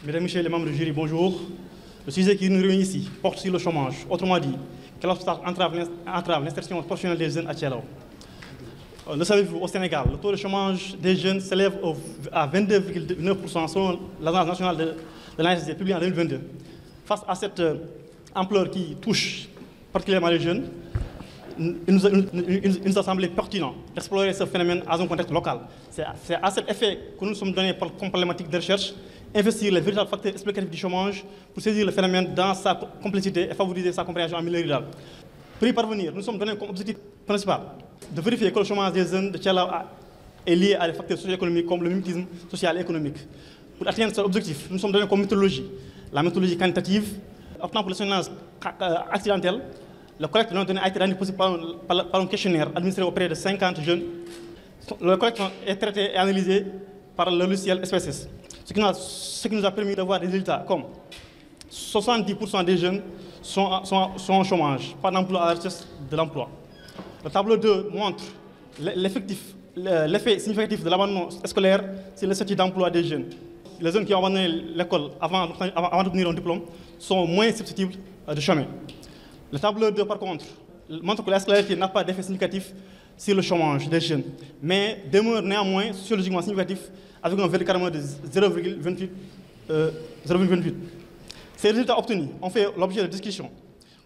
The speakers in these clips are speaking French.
Mesdames et messieurs les membres du jury, bonjour. Le sujet qui nous réunit ici porte sur le chômage. Autrement dit, quel obstacle entrave l'insertion professionnelle des jeunes à Thialaye? Le savez-vous, au Sénégal, le taux de chômage des jeunes s'élève à 22,9% selon l'Agence nationale de l'ANSD publiée en 2022. Face à cette ampleur qui touche particulièrement les jeunes, il nous a semblé pertinent d'explorer ce phénomène dans un contexte local. C'est à cet effet que nous sommes donnés comme problématique de recherche, investir les véritables facteurs explicatifs du chômage pour saisir le phénomène dans sa complexité et favoriser sa compréhension en milieu rural. Pour y parvenir, nous sommes donnés comme objectif principal de vérifier que le chômage des jeunes de Thialaye est lié à des facteurs socio-économiques comme le mimétisme social et économique. Pour atteindre cet objectif, nous sommes donnés comme méthodologie la méthodologie quantitative, optant pour le sondage accidentel. Le collecte de données a été rendu possible par un questionnaire administré auprès de 50 jeunes. Le collecte est traité et analysé par le logiciel SPSS, ce qui nous a permis d'avoir des résultats comme 70% des jeunes sont en chômage, pas d'emploi à la recherche de l'emploi. Le tableau 2 montre l'effet significatif de l'abandon scolaire sur le statut d'emploi des jeunes. Les jeunes qui ont abandonné l'école avant d'obtenir un diplôme sont moins susceptibles de chômer. Le tableau 2, par contre, montre que la scolarité n'a pas d'effet significatif sur le chômage des jeunes, mais demeure néanmoins sociologiquement significatif avec un vérificateur de 0,28. Ces résultats obtenus ont fait l'objet de discussions.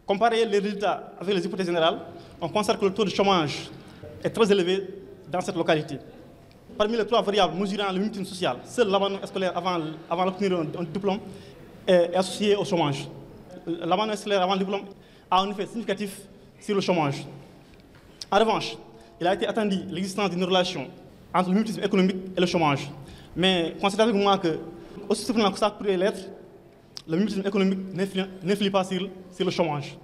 Comparer les résultats avec les hypothèses générales, on constate que le taux de chômage est très élevé dans cette localité. Parmi les trois variables mesurant le mimétisme social, seul l'abandon scolaire avant d'obtenir un diplôme est associé au chômage. L'abandon scolaire avant le diplôme a un effet significatif sur le chômage. En revanche, il a été attendu l'existence d'une relation entre le mimétisme économique et le chômage. Mais constatez avec moi que, aussi surprenant que ça pourrait l'être, le mimétisme économique n'influe pas sur le chômage.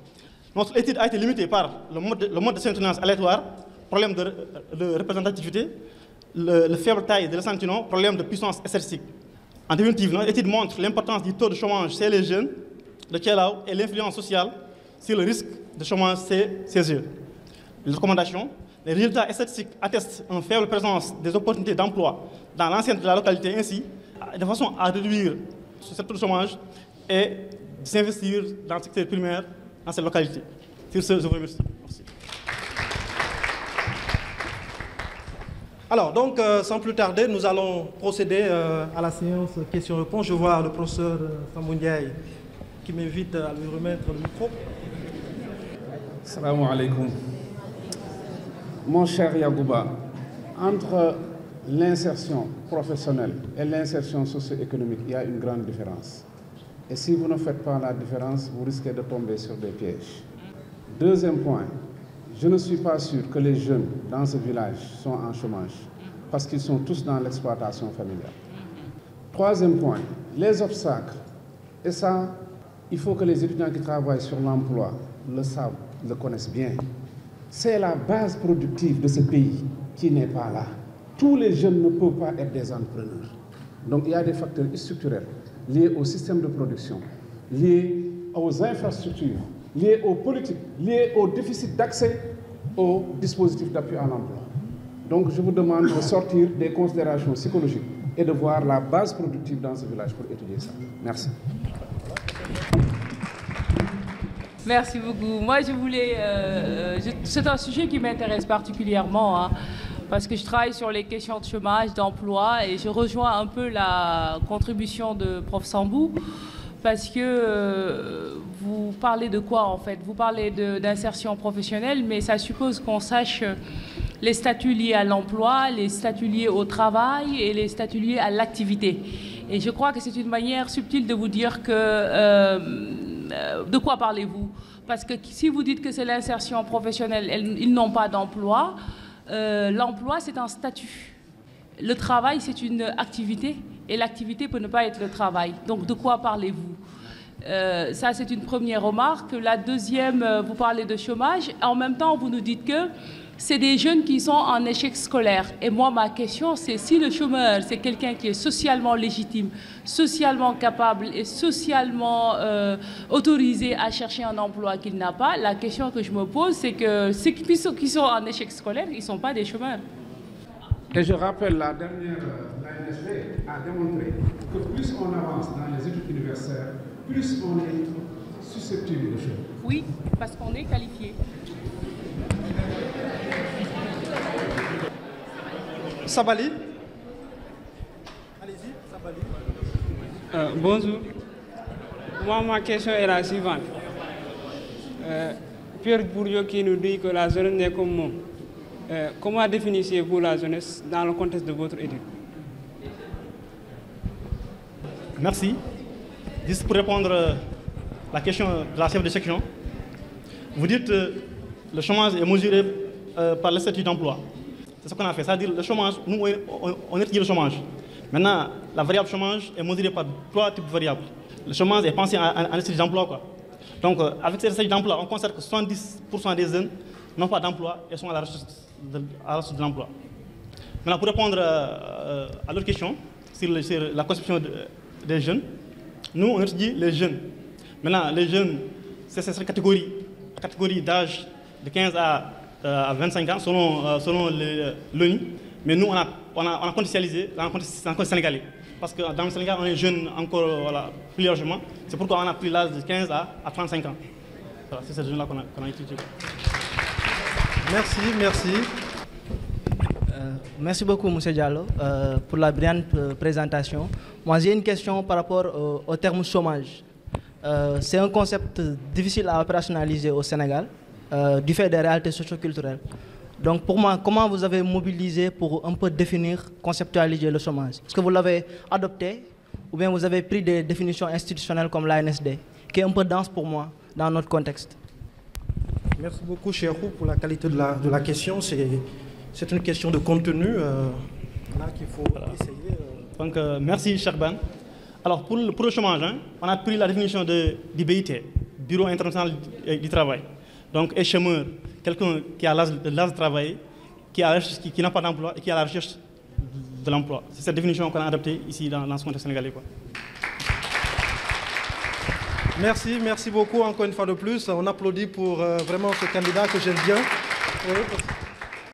Notre étude a été limitée par le mode de maintenance aléatoire, problème de représentativité, le faible taille de l'échantillon, problème de puissance statistique. En définitive, notre étude montre l'importance du taux de chômage chez les jeunes de Thialaye et l'influence sociale sur le risque de chômage chez eux. Les recommandations, les résultats statistiques attestent une faible présence des opportunités d'emploi dans l'enceinte de la localité, ainsi de façon à réduire ce taux de chômage et s'investir dans le secteur primaire dans cette localité. Sur ce, je vous remercie. Merci. Alors, donc, sans plus tarder, nous allons procéder à la séance questions-réponses. Je vois le professeur Sambou Ndiaye qui m'invite à lui remettre le micro. Salam alaikum. Mon cher Yagouba, entre l'insertion professionnelle et l'insertion socio-économique, il y a une grande différence. Et si vous ne faites pas la différence, vous risquez de tomber sur des pièges. Deuxième point, je ne suis pas sûr que les jeunes dans ce village sont en chômage, parce qu'ils sont tous dans l'exploitation familiale. Troisième point, les obstacles. Et ça, il faut que les étudiants qui travaillent sur l'emploi le savent, le connaissent bien. C'est la base productive de ce pays qui n'est pas là. Tous les jeunes ne peuvent pas être des entrepreneurs. Donc il y a des facteurs structurels liés au système de production, liés aux infrastructures, liés aux politiques, liés au déficit d'accès aux dispositifs d'appui à l'emploi. Donc je vous demande de sortir des considérations psychologiques et de voir la base productive dans ce village pour étudier ça. Merci. Merci beaucoup. Moi, je voulais... c'est un sujet qui m'intéresse particulièrement, hein, parce que je travaille sur les questions de chômage, d'emploi, et je rejoins un peu la contribution de Prof Sambou, parce que vous parlez de quoi, en fait? Vous parlez d'insertion professionnelle, mais ça suppose qu'on sache les statuts liés à l'emploi, les statuts liés au travail et les statuts liés à l'activité. Et je crois que c'est une manière subtile de vous dire que... de quoi parlez-vous? Parce que si vous dites que c'est l'insertion professionnelle, ils n'ont pas d'emploi. L'emploi, c'est un statut. Le travail, c'est une activité. Et l'activité peut ne pas être le travail. Donc, de quoi parlez-vous? Ça, c'est une première remarque. La deuxième, vous parlez de chômage. En même temps, vous nous dites que c'est des jeunes qui sont en échec scolaire. Et moi, ma question, c'est si le chômeur, c'est quelqu'un qui est socialement légitime, socialement capable et socialement autorisé à chercher un emploi qu'il n'a pas, la question que je me pose, c'est que ceux qui sont en échec scolaire, ils ne sont pas des chômeurs. Et je rappelle, la dernière, l'ANSD a démontré que plus on avance dans les études universitaires, plus on est susceptible de faire. Oui, parce qu'on est qualifié. Sabali. Allez-y, Sabali. Bonjour. Moi, ma question est la suivante. Pierre Bourdieu qui nous dit que la jeunesse n'est comme moi. Comment définissez-vous la jeunesse dans le contexte de votre étude? Merci. Juste pour répondre à la question de la chef de section, vous dites que le chômage est mesuré par le statut d'emploi. C'est ce qu'on a fait. C'est-à-dire le chômage, nous, on étudie le chômage. Maintenant, la variable chômage est mesurée par 3 types de variables. Le chômage est pensé en statut d'emploi. Donc, avec ce statut d'emploi, on constate que 70% des jeunes n'ont pas d'emploi et sont à la recherche de l'emploi. Maintenant, pour répondre à l'autre question, sur la conception des jeunes, nous, on étudie les jeunes. Maintenant, les jeunes, c'est cette catégorie d'âge de 15 à 25 ans, selon l'ONU. Mais nous, on a contextualisé dans le contexte sénégalais. Parce que dans le Sénégal, on est jeunes encore plus largement. C'est pourquoi on a pris l'âge de 15 à 35 ans. Voilà, c'est ces jeunes-là qu'on a étudié. Merci, merci. Merci beaucoup, M. Diallo, pour la brillante présentation. Moi, j'ai une question par rapport au terme chômage. C'est un concept difficile à opérationnaliser au Sénégal, du fait des réalités socio-culturelles. Donc, pour moi, comment vous avez mobilisé pour un peu définir, conceptualiser le chômage? Est-ce que vous l'avez adopté ou bien vous avez pris des définitions institutionnelles comme l'ANSD, qui est un peu dense pour moi dans notre contexte? Merci beaucoup, Cheikhou, pour la qualité de la question. C'est une question de contenu qu'il faut essayer. Donc, merci, Cherban. Alors, pour le chômage, on a pris la définition du BIT, Bureau international du travail. Donc, un chômeur, quelqu'un qui a l'âge de travailler, qui n'a pas d'emploi et qui est à la recherche de l'emploi. C'est cette définition qu'on a adoptée ici dans ce contexte sénégalais. Merci beaucoup encore une fois de plus. On applaudit pour vraiment ce candidat que j'aime bien. Oui,